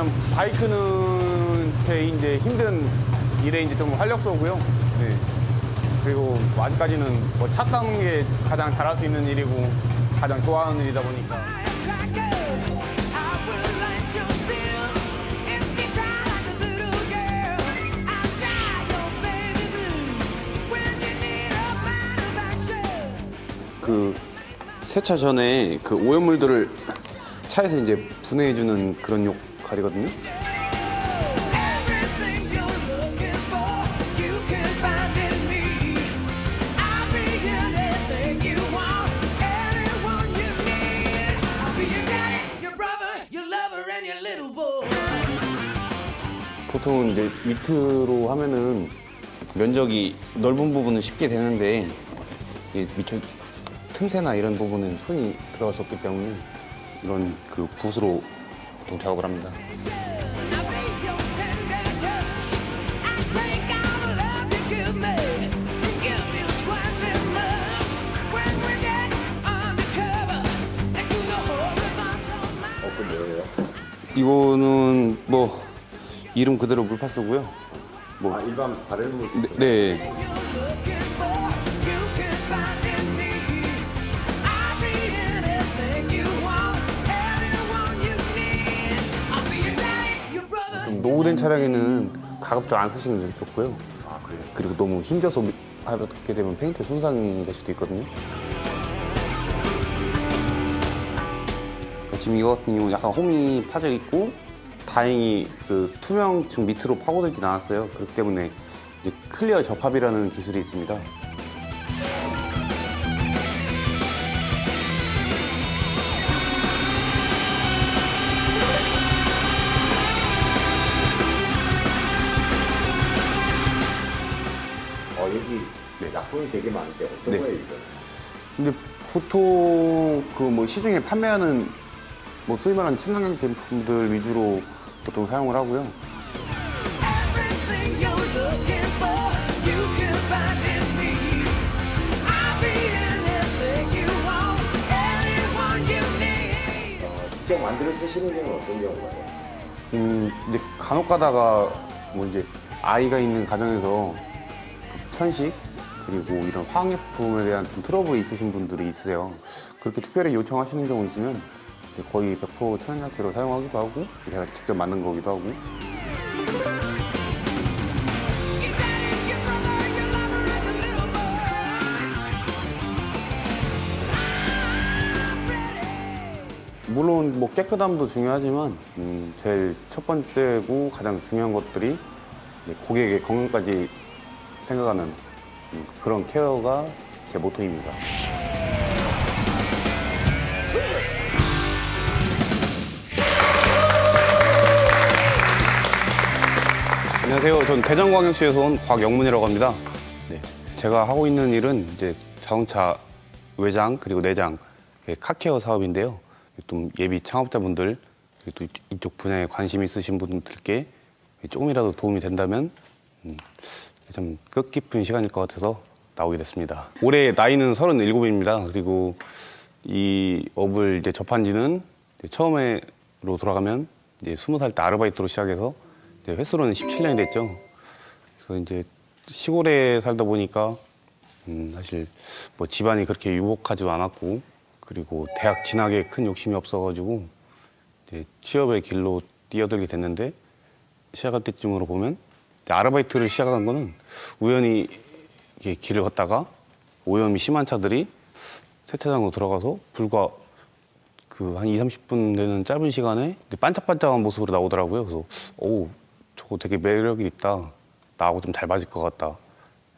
왜냐면 바이크는 제 이제 힘든 일에 이제 좀 활력소고요. 네. 그리고 아직까지는 뭐 차 타는 게 가장 잘할 수 있는 일이고 가장 좋아하는 일이다 보니까. 그 세차 전에 그 오염물들을 차에서 이제 분해해주는 그런 역할이거든요. 보통 이제 밑으로 하면은 면적이 넓은 부분은 쉽게 되는데 밑에 틈새나 이런 부분은 손이 들어갈 수 없기 때문에 이런 그 붓으로 보통 작업을 합니다. 어떤 뭐예요? 이거는 뭐 이름 그대로 물파스고요. 뭐 일반 바렐물. 네. 노후된 차량에는 가급적 안 쓰시는 게 좋고요. 아, 그래요? 그리고 너무 힘줘서 하게 되면 페인트 손상이 될 수도 있거든요. 지금 이거 같은 경우는 약간 홈이 파져 있고 다행히 그 투명층 밑으로 파고들진 않았어요. 그렇기 때문에 이제 클리어 접합이라는 기술이 있습니다. 여기 약품이 되게 많은데 어떤 네. 거예요, 이거? 근데 보통 그 뭐 시중에 판매하는 뭐 소위 말하는 친환경 제품들 위주로 보통 사용을 하고요. 직접 만들어 쓰시는 경우는 어떤 경우가요? 이제 간혹 가다가 뭐 이제 아이가 있는 가정에서 천식 그리고 이런 화학약품에 대한 좀 트러블이 있으신 분들이 있으세요. 그렇게 특별히 요청하시는 경우 있으면 거의 100% 천연약재로 사용하기도 하고 제가 직접 만든 거기도 하고. 물론 뭐 깨끗함도 중요하지만 제일 첫 번째고 가장 중요한 것들이 고객의 건강까지 생각하는 그런 케어가 제 모토입니다. 안녕하세요. 전 대전광역시에서 온 곽영문이라고 합니다. 네, 제가 하고 있는 일은 이제 자동차 외장 그리고 내장 카케어 사업인데요. 좀 예비 창업자분들 또 이쪽 분야에 관심 있으신 분들께 조금이라도 도움이 된다면 좀 뜻깊은 시간일 것 같아서 나오게 됐습니다. 올해 나이는 37입니다. 그리고 이 업을 이제 접한 지는 처음에로 돌아가면 이제 20살 때 아르바이트로 시작해서 이제 횟수로는 17년이 됐죠. 그래서 이제 시골에 살다 보니까 사실 뭐 집안이 그렇게 유복하지도 않았고 그리고 대학 진학에 큰 욕심이 없어가지고 이제 취업의 길로 뛰어들게 됐는데 시작할 때쯤으로 보면 아르바이트를 시작한 거는 우연히 이렇게 길을 걷다가 오염이 심한 차들이 세차장으로 들어가서 불과 그 한 20, 30분 되는 짧은 시간에 반짝반짝한 모습으로 나오더라고요. 그래서 오, 저거 되게 매력이 있다. 나하고 좀 잘 맞을 것 같다.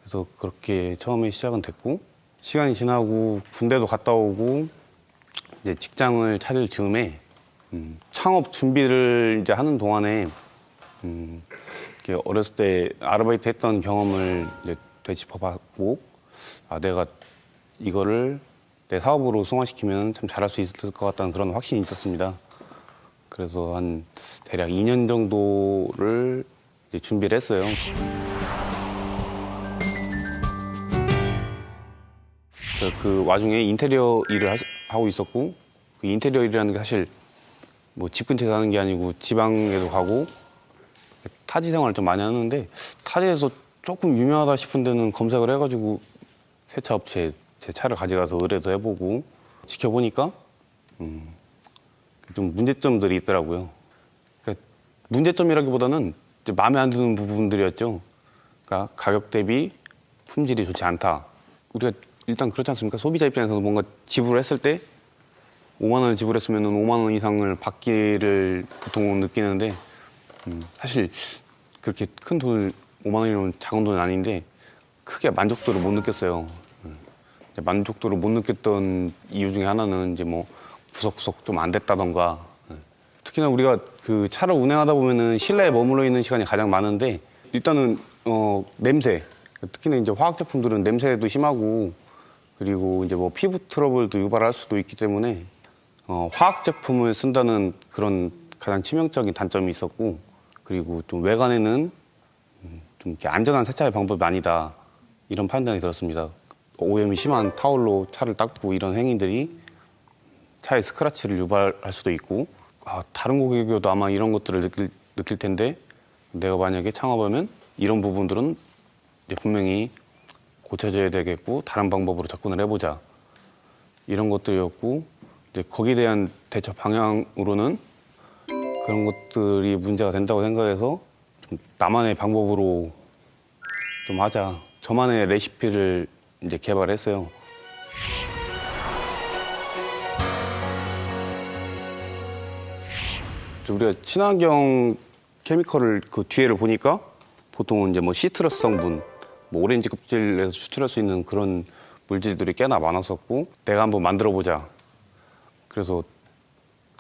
그래서 그렇게 처음에 시작은 됐고 시간이 지나고 군대도 갔다 오고 이제 직장을 찾을 즈음에 창업 준비를 이제 하는 동안에 이렇게 어렸을 때 아르바이트 했던 경험을 이제 되짚어봤고 아 내가 이거를 내 사업으로 승화시키면 참 잘할 수 있을 것 같다는 그런 확신이 있었습니다. 그래서 한 대략 2년 정도를 이제 준비를 했어요. 그 와중에 인테리어 일을 하고 있었고 그 인테리어 일이라는 게 사실 뭐 집 근처에 사는 게 아니고 지방에도 가고 타지 생활을 좀 많이 하는데 타지에서 조금 유명하다 싶은 데는 검색을 해가지고 세차 업체에 제 차를 가져가서 의뢰도 해보고 지켜보니까 좀 문제점들이 있더라고요. 그러니까 문제점이라기보다는 이제 마음에 안 드는 부분들이었죠. 그러니까 가격 대비 품질이 좋지 않다. 우리가 일단 그렇지 않습니까? 소비자 입장에서 뭔가 지불을 했을 때 5만 원을 지불했으면 5만 원 이상을 받기를 보통 느끼는데 사실 그렇게 큰 돈을 5만 원이면 작은 돈은 아닌데 크게 만족도를 못 느꼈어요. 만족도를 못 느꼈던 이유 중에 하나는 이제 뭐 구석구석 좀 안 됐다던가 특히나 우리가 그 차를 운행하다 보면은 실내에 머물러 있는 시간이 가장 많은데 일단은 냄새 특히나 이제 화학 제품들은 냄새도 심하고 그리고 이제 뭐 피부 트러블도 유발할 수도 있기 때문에 화학 제품을 쓴다는 그런 가장 치명적인 단점이 있었고 그리고 좀 외관에는 좀 이렇게 안전한 세차의 방법이 아니다 이런 판단이 들었습니다. 오염이 심한 타올로 차를 닦고 이런 행위들이 차에 스크래치를 유발할 수도 있고 다른 고객이어도 아마 이런 것들을 느낄 텐데 내가 만약에 창업하면 이런 부분들은 이제 분명히 고쳐져야 되겠고 다른 방법으로 접근을 해보자 이런 것들이었고 이제 거기에 대한 대처 방향으로는 그런 것들이 문제가 된다고 생각해서 좀 나만의 방법으로 좀 하자 저만의 레시피를 이제 개발했어요. 우리가 친환경 케미컬을 그 뒤에를 보니까 보통은 이제 뭐 시트러스 성분, 뭐 오렌지 껍질에서 추출할 수 있는 그런 물질들이 꽤나 많았었고 내가 한번 만들어 보자. 그래서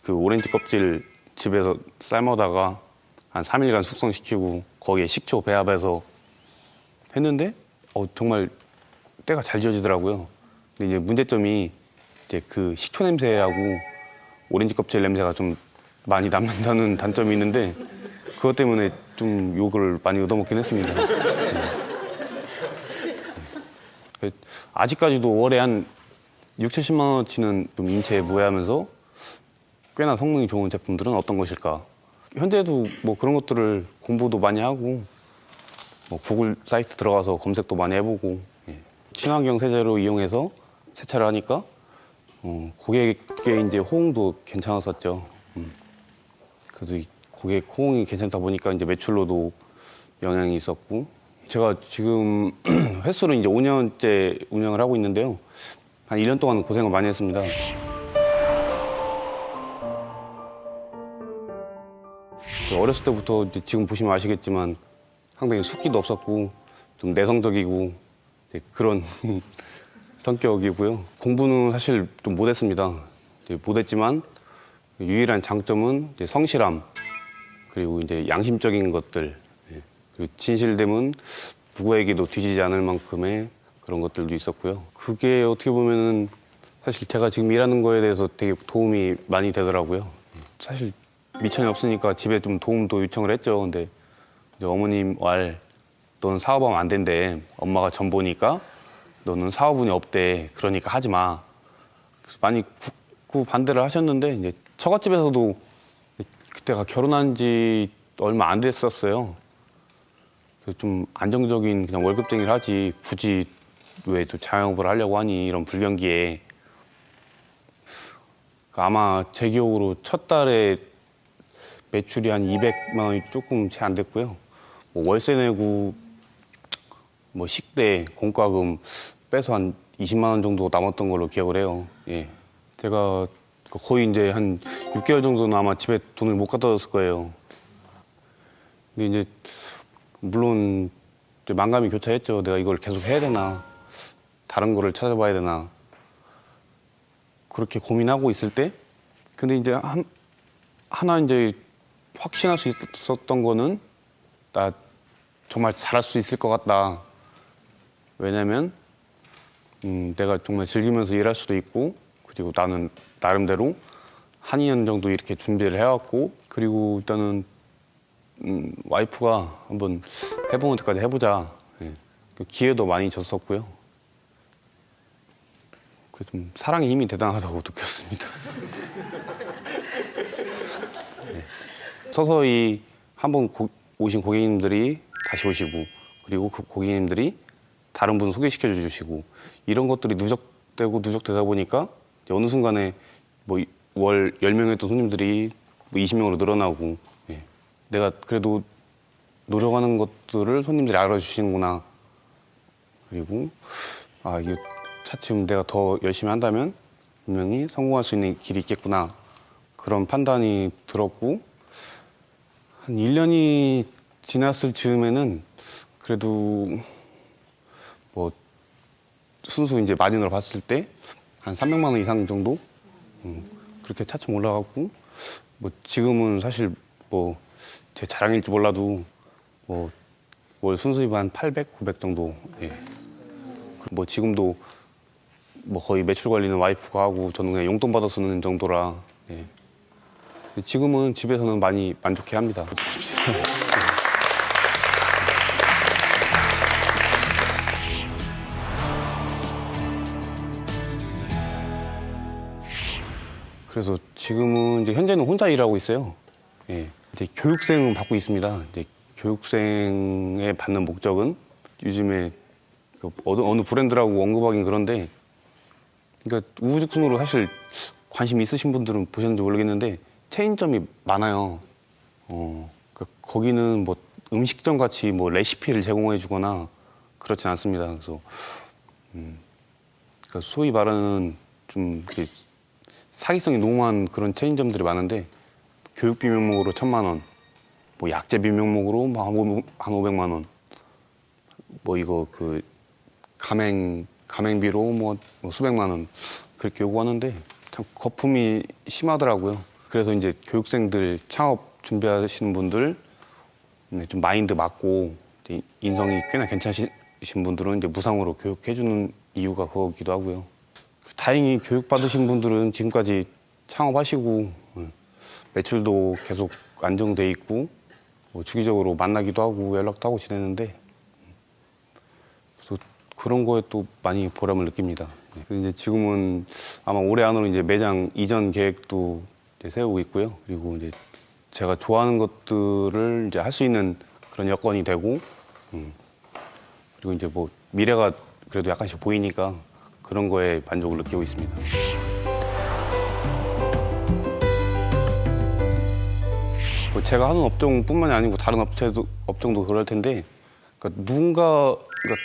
그 오렌지 껍질 집에서 삶아다가 한 3일간 숙성시키고 거기에 식초 배합해서 했는데 정말 때가 잘 지어지더라고요. 근데 이제 문제점이 이제 그 식초 냄새하고 오렌지 껍질 냄새가 좀 많이 남는다는 단점이 있는데 그것 때문에 좀 욕을 많이 얻어먹긴 했습니다. 아직까지도 월에 한 6, 70만 원어치는 좀 인체에 부해하면서 꽤나 성능이 좋은 제품들은 어떤 것일까? 현재도 뭐 그런 것들을 공부도 많이 하고 뭐 구글 사이트 들어가서 검색도 많이 해보고 친환경 세제로 이용해서 세차를 하니까 고객의 이제 호응도 괜찮았었죠. 그래도 고객 호응이 괜찮다 보니까 이제 매출로도 영향이 있었고 제가 지금 횟수로 이제 5년째 운영을 하고 있는데요. 한 1년 동안 고생을 많이 했습니다. 어렸을 때부터 이제 지금 보시면 아시겠지만 상당히 숙기도 없었고 좀 내성적이고 그런 성격이고요. 공부는 사실 좀 못했습니다. 못했지만 유일한 장점은 이제 성실함 그리고 이제 양심적인 것들 그리고 진실됨은 누구에게도 뒤지지 않을 만큼의 그런 것들도 있었고요. 그게 어떻게 보면은 사실 제가 지금 일하는 거에 대해서 되게 도움이 많이 되더라고요. 사실 미천이 없으니까 집에 좀 도움도 요청을 했죠. 근데 이제 어머님 말 너는 사업하면 안 된대. 엄마가 전 보니까 너는 사업운이 없대. 그러니까 하지 마. 그래서 많이 굳고 반대를 하셨는데 이제 처갓집에서도 그때가 결혼한 지 얼마 안 됐었어요. 그래서 좀 안정적인 그냥 월급쟁이를 하지 굳이 왜 또 자영업을 하려고 하니 이런 불경기에 아마 제 기억으로 첫 달에 매출이 한 200만 원이 조금 채 안 됐고요. 뭐 월세 내고 뭐 식대 공과금 빼서 한 20만 원 정도 남았던 걸로 기억을 해요. 예. 제가 거의 이제 한 6개월 정도는 아마 집에 돈을 못 갖다 줬을 거예요. 근데 이제 물론 이제 만감이 교차했죠. 내가 이걸 계속 해야 되나, 다른 거를 찾아봐야 되나. 그렇게 고민하고 있을 때, 근데 이제 하나 이제 확신할 수 있었던 거는 나 정말 잘할 수 있을 것 같다. 왜냐면 내가 정말 즐기면서 일할 수도 있고 그리고 나는 나름대로 한 2년 정도 이렇게 준비를 해왔고 그리고 일단은 와이프가 한번 해보는 데까지 해보자. 예. 그 기회도 많이 줬었고요. 좀 사랑의 힘이 대단하다고 느꼈습니다. 서서히 한번 오신 고객님들이 다시 오시고, 그리고 그 고객님들이 다른 분 소개시켜 주시고, 이런 것들이 누적되다 보니까 어느 순간에 뭐 월 10명이었던 손님들이 뭐 20명으로 늘어나고, 예. 내가 그래도 노력하는 것들을 손님들이 알아주시는구나. 그리고 이게 차츰 내가 더 열심히 한다면 분명히 성공할 수 있는 길이 있겠구나. 그런 판단이 들었고, 한 1년이 지났을 즈음에는 그래도 뭐 순수 이제 마진으로 봤을 때 한 300만 원 이상 정도 그렇게 차츰 올라갔고, 뭐 지금은 사실 뭐 제 자랑일지 몰라도 뭐 월 순수입 한 800, 900 정도. 예. 뭐 지금도 뭐 거의 매출 관리는 와이프가 하고 저는 그냥 용돈 받아 쓰는 정도라. 예. 지금은 집에서는 많이 만족해 합니다. 그래서 지금은 이제 현재는 혼자 일하고 있어요. 예. 이제 교육생은 받고 있습니다. 이제 교육생에 받는 목적은 요즘에 어느 브랜드라고 언급하긴 그런데, 그러니까 우후죽순으로 사실 관심 있으신 분들은 보셨는지 모르겠는데 체인점이 많아요. 그러니까 거기는 뭐 음식점 같이 뭐 레시피를 제공해 주거나 그렇진 않습니다. 그래서 그러니까 소위 말하는 좀 이렇게 사기성이 농후한 그런 체인점들이 많은데, 교육비 명목으로 1,000만 원, 뭐 약제비 명목으로 한 500만 원, 뭐 이거 그 가맹비로 뭐 수백만 원 그렇게 요구하는데 참 거품이 심하더라고요. 그래서 이제 교육생들 창업 준비하시는 분들 좀 마인드 맞고 인성이 꽤나 괜찮으신 분들은 이제 무상으로 교육해주는 이유가 그거기도 하고요. 다행히 교육받으신 분들은 지금까지 창업하시고 매출도 계속 안정돼 있고 뭐 주기적으로 만나기도 하고 연락도 하고 지내는데, 그래서 그런 거에 또 많이 보람을 느낍니다. 이제 지금은 아마 올해 안으로 이제 매장 이전 계획도 이제 세우고 있고요. 그리고 이제 제가 좋아하는 것들을 이제 할 수 있는 그런 여건이 되고, 그리고 이제 뭐 미래가 그래도 약간씩 보이니까 그런 거에 만족을 느끼고 있습니다. 뭐 제가 하는 업종뿐만이 아니고 다른 업종도 그럴 텐데, 그러니까 그러니까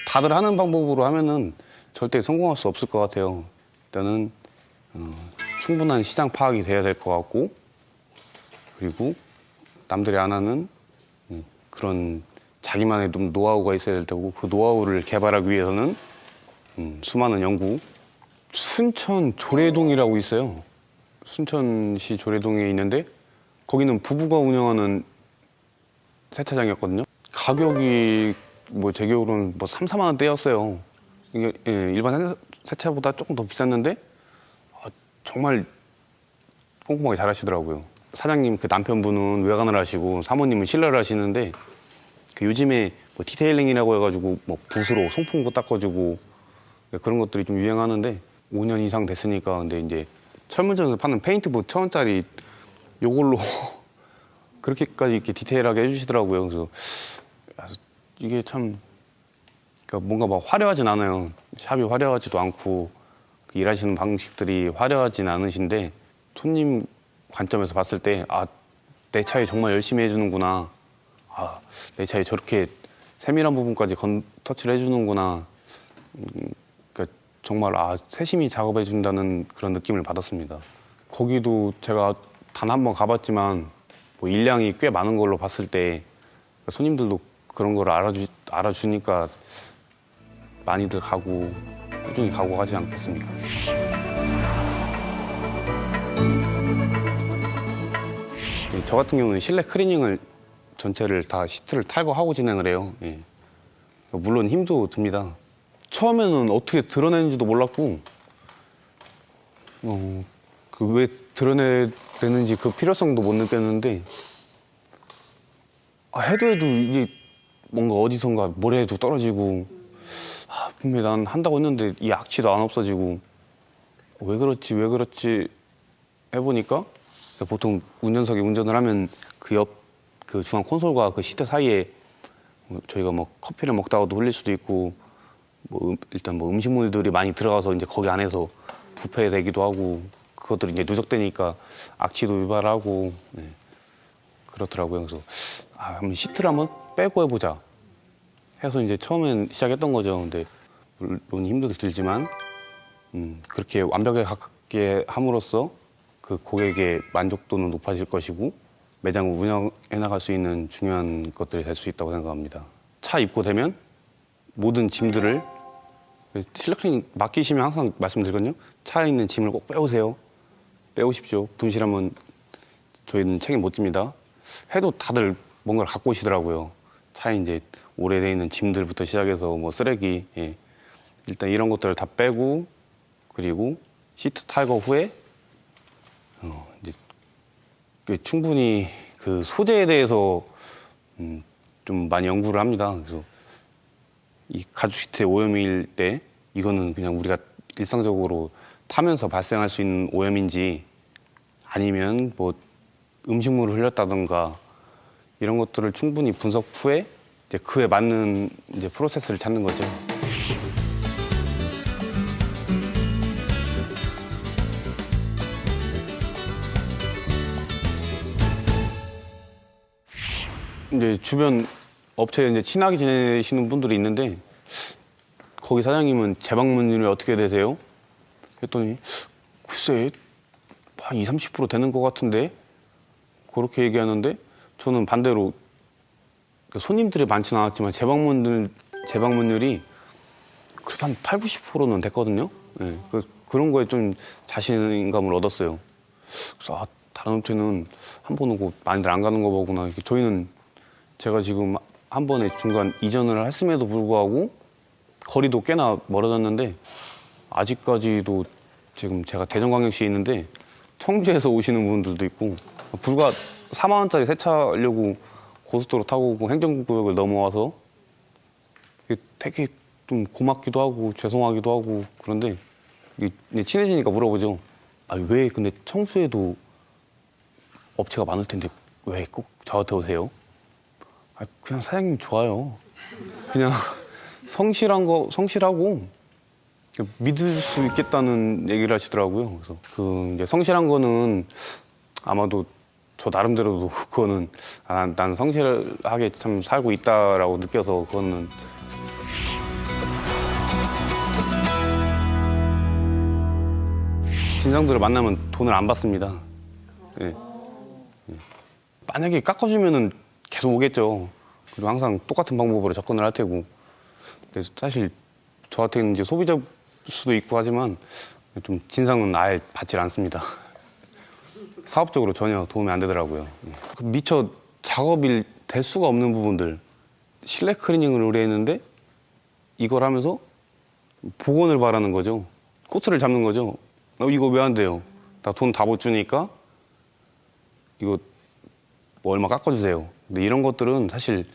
다들 하는 방법으로 하면은 절대 성공할 수 없을 것 같아요. 일단은 충분한 시장 파악이 돼야 될 것 같고, 그리고 남들이 안 하는 그런 자기만의 좀 노하우가 있어야 될 테고, 그 노하우를 개발하기 위해서는 수많은 연구. 순천 조례동이라고 있어요. 순천시 조례동에 있는데 거기는 부부가 운영하는 세차장이었거든요. 가격이 뭐 제 기억으로는 뭐 3, 4만 원대였어요. 이게 일반 세차보다 조금 더 비쌌는데 정말 꼼꼼하게 잘 하시더라고요. 사장님 그 남편분은 외관을 하시고 사모님은 실내를 하시는데, 그 요즘에 뭐 디테일링이라고 해가지고 뭐 붓으로 송풍구 닦아주고 그런 것들이 좀 유행하는데, 5년 이상 됐으니까. 근데 이제 철물점에서 파는 페인트 붓 1,000원짜리 요걸로 그렇게까지 이렇게 디테일하게 해주시더라고요. 그래서 이게 참, 그러니까 뭔가 막 화려하진 않아요. 샵이 화려하지도 않고 일하시는 방식들이 화려하진 않으신데, 손님 관점에서 봤을 때 내 차에 정말 열심히 해주는구나, 내 차에 저렇게 세밀한 부분까지 터치를 해주는구나, 그러니까 정말 세심히 작업해 준다는 그런 느낌을 받았습니다. 거기도 제가 단 한 번 가봤지만 뭐 일량이 꽤 많은 걸로 봤을 때 손님들도 그런 걸 알아주니까 많이들 가고 꾸준히 가고 하지 않겠습니까? 저 같은 경우는 실내 클리닝을 전체를 다 시트를 탈거하고 진행을 해요. 예. 물론 힘도 듭니다. 처음에는 어떻게 드러내는지도 몰랐고, 왜 드러내야 되는지 그 필요성도 못 느꼈는데, 해도 이게 뭔가 어디선가 모래도 떨어지고, 분명히 난 한다고 했는데 이 악취도 안 없어지고, 왜 그렇지 해보니까 보통 운전석에 운전을 하면 그 옆 그 중앙 콘솔과 그 시트 사이에 저희가 뭐 커피를 먹다가도 흘릴 수도 있고 뭐 일단 뭐 음식물들이 많이 들어가서 이제 거기 안에서 부패되기도 하고 그것들이 이제 누적되니까 악취도 유발하고 그렇더라고요. 그래서 한번 시트를 한번 빼고 해보자 해서 이제 처음엔 시작했던 거죠. 근데 물론 힘도 들지만 그렇게 완벽하게 함으로써 그 고객의 만족도는 높아질 것이고 매장을 운영해 나갈 수 있는 중요한 것들이 될 수 있다고 생각합니다. 차 입고되면 모든 짐들을 실내클리닝 맡기시면 항상 말씀드리거든요. 차에 있는 짐을 꼭 빼오세요. 빼오십시오. 분실하면 저희는 책임 못 집니다. 해도 다들 뭔가를 갖고 오시더라고요. 차에 이제 오래돼 있는 짐들부터 시작해서 뭐 쓰레기, 일단 이런 것들을 다 빼고 그리고 시트 탈거 후에 이제 충분히 그 소재에 대해서 좀 많이 연구를 합니다. 그래서 이 가죽 시트의 오염일 때 이거는 그냥 우리가 일상적으로 타면서 발생할 수 있는 오염인지 아니면 뭐 음식물을 흘렸다던가 이런 것들을 충분히 분석 후에 이제 그에 맞는 이제 프로세스를 찾는 거죠. 이제 주변 업체에 이제 친하게 지내시는 분들이 있는데 거기 사장님은 재방문율이 어떻게 되세요? 했더니 글쎄 한 20, 30% 되는 것 같은데 그렇게 얘기하는데 저는 반대로 손님들이 많지는 않았지만 재방문율이 그래도 한 8, 90%는 됐거든요. 그런 거에 좀 자신감을 얻었어요. 그래서 다른 업체는 한 번 오고 많이들 안 가는 거 보구나. 저희는 제가 지금 한 번에 중간 이전을 했음에도 불구하고 거리도 꽤나 멀어졌는데 아직까지도 지금 제가 대전광역시에 있는데 청주에서 오시는 분들도 있고 불과 4만 원짜리 새 차 하려고 고속도로 타고 오고 행정구역을 넘어와서 되게 좀 고맙기도 하고 죄송하기도 하고 그런데 친해지니까 물어보죠. 왜 근데 청주에도 업체가 많을 텐데 왜 꼭 저한테 오세요? 그냥 사장님 좋아요. 그냥 성실하고 믿을 수 있겠다는 얘기를 하시더라고요. 그래서 이제 성실한 거는 아마도 저 나름대로도 그거는 난 성실하게 참 살고 있다라고 느껴서 그거는 진상들을 만나면 돈을 안 받습니다. 만약에 깎아주면은 계속 오겠죠. 그리고 항상 똑같은 방법으로 접근을 할 테고. 그래서 사실 저한테는 이제 소비자일 수도 있고 하지만 좀 진상은 아예 받질 않습니다. 사업적으로 전혀 도움이 안 되더라고요. 미처 작업이 될 수가 없는 부분들. 실내 클리닝을 의뢰했는데 이걸 하면서 복원을 바라는 거죠. 꼬투리를 잡는 거죠. 이거 왜 안 돼요? 나 돈 다 못 주니까 이거 뭐 얼마 깎아주세요. 근데 이런 것들은 사실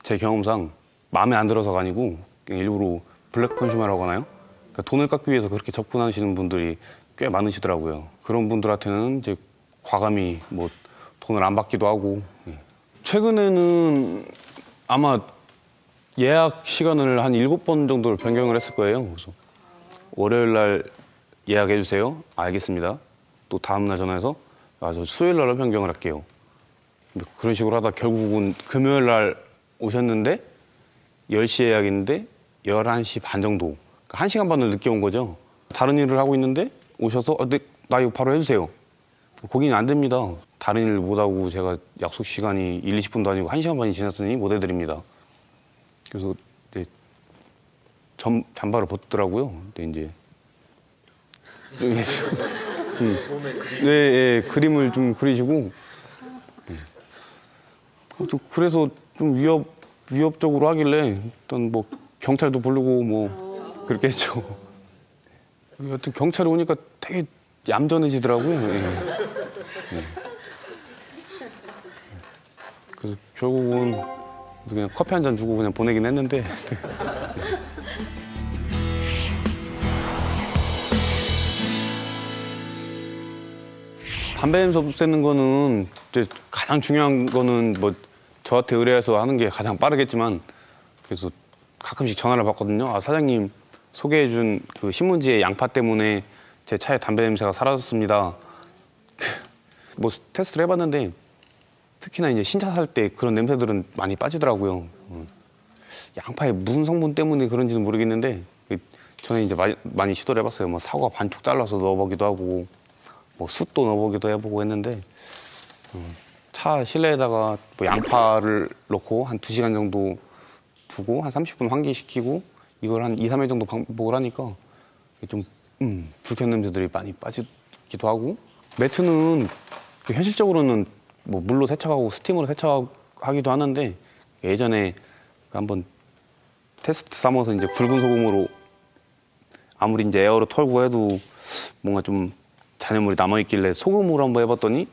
제 경험상 마음에 안 들어서가 아니고 그냥 일부러 블랙 컨슈머라고 하나요? 그러니까 돈을 깎기 위해서 그렇게 접근하시는 분들이 꽤 많으시더라고요. 그런 분들한테는 이제 과감히 뭐 돈을 안 받기도 하고. 최근에는 아마 예약 시간을 한 7번 정도를 변경을 했을 거예요. 그래서 월요일 날 예약해 주세요. 알겠습니다. 또 다음 날 전화해서 저 수요일 날로 변경을 할게요. 그런 식으로 하다 결국은 금요일 날 오셨는데 10시 예약인데 11시 반 정도. 그러니까 1시간 반을 늦게 온 거죠. 다른 일을 하고 있는데 오셔서 나 이거 바로 해주세요. 거기는 안 됩니다. 다른 일 못하고 제가 약속 시간이 1, 20분도 아니고 1시간 반이 지났으니 못 해드립니다. 그래서 이제 잠바를 벗더라고요. 근데 이제 그림을 좀 그리시고 그래서 좀 위협적으로 하길래 일단 뭐 경찰도 부르고 뭐 그렇게 했죠. 여튼 경찰이 오니까 되게 얌전해지더라고요. 그래서 결국은 그냥 커피 한 잔 주고 그냥 보내긴 했는데. 담배 냄새 없애는 거는 이제 가장 중요한 거는 뭐 저한테 의뢰해서 하는 게 가장 빠르겠지만, 그래서 가끔씩 전화를 받거든요. 아, 사장님 소개해준 그 신문지의 양파 때문에 제 차에 담배 냄새가 사라졌습니다. 뭐 테스트를 해봤는데 특히나 이제 신차 살 때 그런 냄새들은 많이 빠지더라고요. 양파의 무슨 성분 때문에 그런지는 모르겠는데 저는 이제 많이 시도를 해봤어요. 뭐 사과 반쪽 잘라서 넣어보기도 하고 뭐 숯도 넣어보기도 해보고 했는데 차 실내에다가 뭐 양파를 넣고 한 2시간 정도 두고 한 30분 환기시키고 이걸 한 2, 3일 정도 반복을 하니까 좀 불쾌한 냄새들이 많이 빠지기도 하고, 매트는 그 현실적으로는 뭐 물로 세척하고 스팀으로 세척하기도 하는데 예전에 한번 테스트 삼아서 이제 굵은 소금으로 아무리 이제 에어로 털고 해도 뭔가 좀 잔여물이 남아있길래 소금으로 한번 해봤더니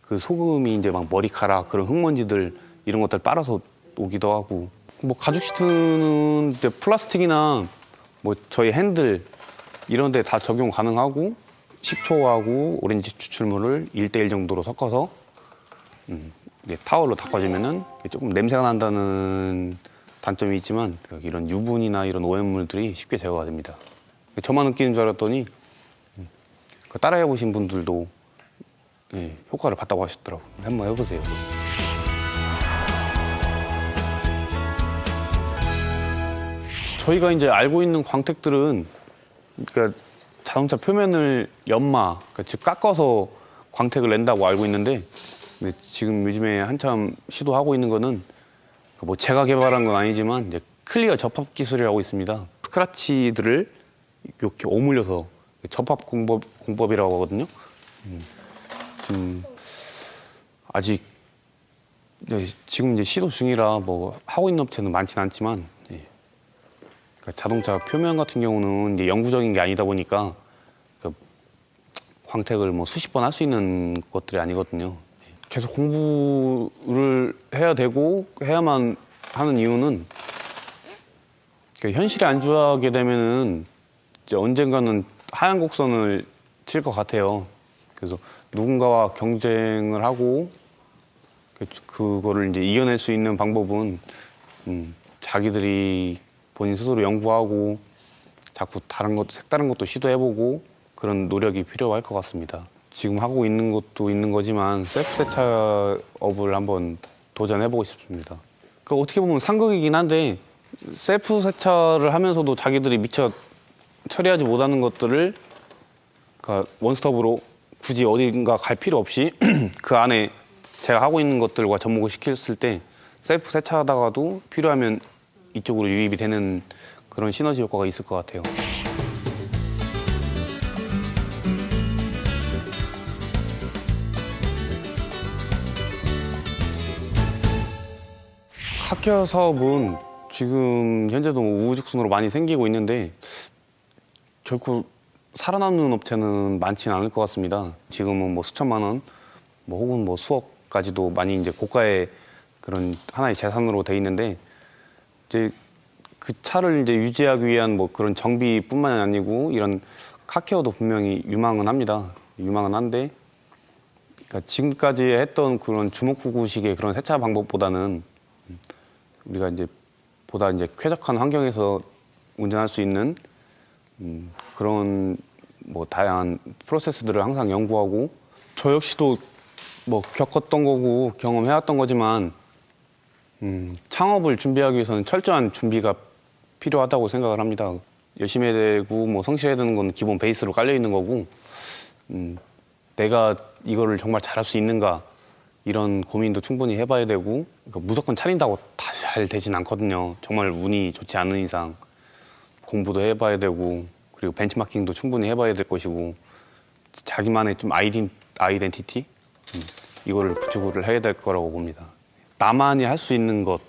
그 소금이 이제 막 머리카락 그런 흙먼지들 이런 것들 빨아서 오기도 하고, 뭐 가죽 시트는 이제 플라스틱이나 뭐 저희 핸들 이런 데 다 적용 가능하고, 식초하고 오렌지 추출물을 1대1 정도로 섞어서 이제 타월로 닦아주면은 조금 냄새가 난다는 단점이 있지만 이런 유분이나 이런 오염물들이 쉽게 제거가 됩니다. 저만 느끼는 줄 알았더니 따라해 보신 분들도 효과를 봤다고 하시더라고요. 한번 해보세요. 저희가 이제 알고 있는 광택들은 그러니까 자동차 표면을 그러니까 즉 깎아서 광택을 낸다고 알고 있는데, 근데 지금 요즘에 한참 시도하고 있는 거는 뭐 제가 개발한 건 아니지만 이제 클리어 접합 기술이라고 있습니다. 스크래치들을 이렇게 오물려서 접합 공법이라고 하거든요. 아직 지금 이제 시도 중이라 뭐 하고 있는 업체는 많지는 않지만, 그러니까 자동차 표면 같은 경우는 이제 영구적인 게 아니다 보니까 그 광택을 뭐 수십 번 할 수 있는 것들이 아니거든요. 계속 공부를 해야 되고 해야만 하는 이유는 그러니까 현실에 안주하게 되면은 이제 언젠가는 하얀 곡선을 칠 것 같아요. 그래서 누군가와 경쟁을 하고 그거를 이제 이겨낼 수 있는 방법은 자기들이 본인 스스로 연구하고 자꾸 다른 것도 색다른 것도 시도해보고 그런 노력이 필요할 것 같습니다. 지금 하고 있는 것도 있는 거지만 셀프 세차업을 한번 도전해보고 싶습니다. 그 어떻게 보면 상극이긴 한데 셀프 세차를 하면서도 자기들이 미처 처리하지 못하는 것들을 그러니까 원스톱으로 굳이 어딘가 갈 필요 없이 그 안에 제가 하고 있는 것들과 접목을 시켰을 때 셀프 세차하다가도 필요하면 이쪽으로 유입이 되는 그런 시너지 효과가 있을 것 같아요. 카케어 사업은 지금 현재도 우후죽순으로 많이 생기고 있는데 결코 살아남는 업체는 많지는 않을 것 같습니다. 지금은 뭐 수천만 원, 뭐 혹은 뭐 수억까지도 많이 이제 고가의 그런 하나의 재산으로 돼 있는데, 이제 그 차를 이제 유지하기 위한 뭐 그런 정비뿐만이 아니고 이런 카케어도 분명히 유망은 합니다. 유망은 한데, 그러니까 지금까지 했던 그런 주먹구구식의 그런 세차 방법보다는 우리가 이제 보다 이제 쾌적한 환경에서 운전할 수 있는 그런 뭐 다양한 프로세스들을 항상 연구하고, 저 역시도 뭐 겪었던 거고 경험해왔던 거지만 창업을 준비하기 위해서는 철저한 준비가 필요하다고 생각을 합니다. 열심히 해야 되고 뭐 성실해야 되는 건 기본 베이스로 깔려 있는 거고, 내가 이거를 정말 잘할 수 있는가 이런 고민도 충분히 해봐야 되고, 그러니까 무조건 차린다고 다 잘 되진 않거든요. 정말 운이 좋지 않은 이상 공부도 해봐야 되고, 그리고 벤치마킹도 충분히 해봐야 될 것이고, 자기만의 좀 아이덴티티 이거를 구축을 해야 될 거라고 봅니다. 나만이 할 수 있는 것,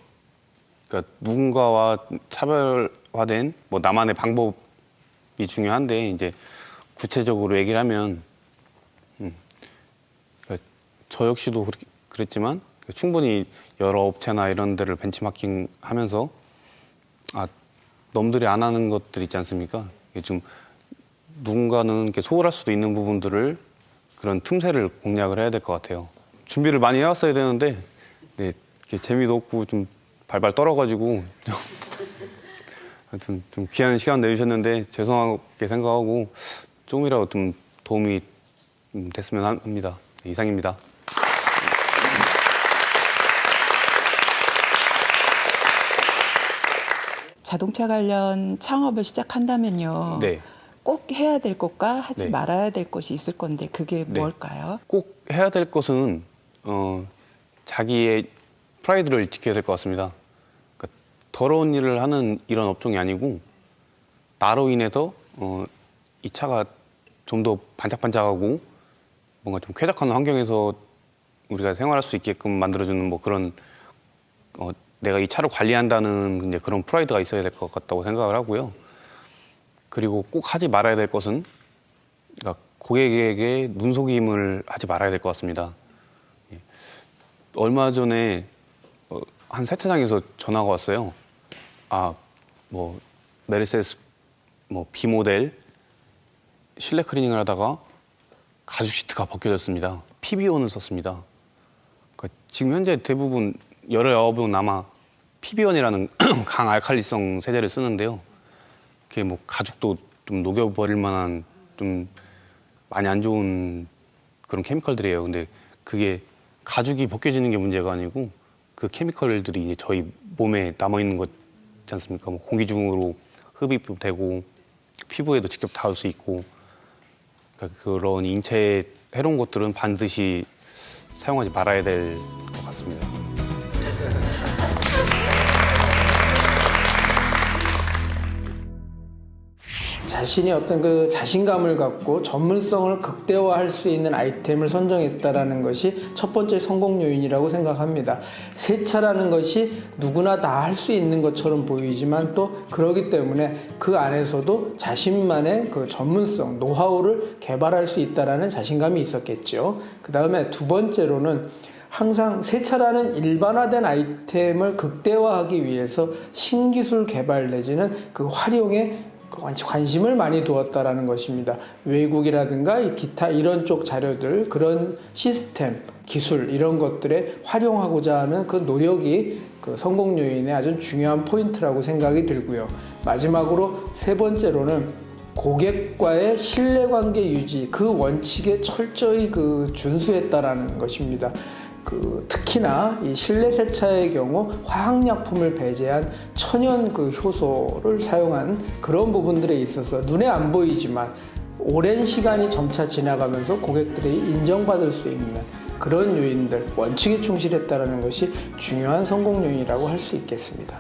그러니까 누군가와 차별화된 뭐 나만의 방법이 중요한데, 이제 구체적으로 얘기를 하면 그러니까 저 역시도 그랬지만 충분히 여러 업체나 이런 데를 벤치마킹 하면서 남들이 안 하는 것들 있지 않습니까? 이게 좀 누군가는 이렇게 소홀할 수도 있는 부분들을 그런 틈새를 공략을 해야 될 것 같아요. 준비를 많이 해왔어야 되는데 네, 이렇게 재미도 없고 좀 발발 떨어가지고 하여튼 좀 귀한 시간 내주셨는데 죄송하게 생각하고 조금이라도 좀 도움이 됐으면 합니다. 네, 이상입니다. 자동차 관련 창업을 시작한다면요. 네. 꼭 해야 될 것과 하지 네. 말아야 될 것이 있을 건데 그게 네. 뭘까요? 꼭 해야 될 것은 자기의 프라이드를 지켜야 될 것 같습니다. 그러니까 더러운 일을 하는 이런 업종이 아니고 나로 인해서 이 차가 좀 더 반짝반짝하고 뭔가 좀 쾌적한 환경에서 우리가 생활할 수 있게끔 만들어주는 뭐 그런 내가 이 차를 관리한다는 이제 그런 프라이드가 있어야 될 것 같다고 생각을 하고요. 그리고 꼭 하지 말아야 될 것은 그러니까 고객에게 눈속임을 하지 말아야 될 것 같습니다. 예. 얼마 전에 한 세차장에서 전화가 왔어요. 뭐 메르세데스 뭐 B 모델 실내 클리닝을 하다가 가죽 시트가 벗겨졌습니다. PB1을 썼습니다. 그러니까 지금 현재 대부분 19은 아마 PB1이라는 강알칼리성 세제를 쓰는데요. 그게 뭐 가죽도 좀 녹여버릴 만한 좀 많이 안 좋은 그런 케미컬들이에요. 근데 그게 가죽이 벗겨지는 게 문제가 아니고 그 케미컬들이 이제 저희 몸에 남아있는 것 있지 않습니까? 뭐 공기 중으로 흡입도 되고 피부에도 직접 닿을 수 있고 그러니까 그런 인체에 해로운 것들은 반드시 사용하지 말아야 될 것 같습니다. 자신이 어떤 그 자신감을 갖고 전문성을 극대화할 수 있는 아이템을 선정했다라는 것이 첫 번째 성공 요인이라고 생각합니다. 세차라는 것이 누구나 다 할 수 있는 것처럼 보이지만 또 그러기 때문에 그 안에서도 자신만의 그 전문성, 노하우를 개발할 수 있다라는 자신감이 있었겠죠. 그 다음에 두 번째로는 항상 세차라는 일반화된 아이템을 극대화하기 위해서 신기술 개발 내지는 그 활용에 관심을 많이 두었다라는 것입니다. 외국이라든가 기타 이런 쪽 자료들, 그런 시스템, 기술 이런 것들에 활용하고자 하는 그 노력이 그 성공 요인의 아주 중요한 포인트라고 생각이 들고요. 마지막으로 세 번째로는 고객과의 신뢰관계 유지, 그 원칙에 철저히 준수했다라는 것입니다. 특히나 이 실내 세차의 경우 화학약품을 배제한 천연 효소를 사용한 그런 부분들에 있어서 눈에 안 보이지만 오랜 시간이 점차 지나가면서 고객들이 인정받을 수 있는 그런 요인들, 원칙에 충실했다는 것이 중요한 성공 요인이라고 할 수 있겠습니다.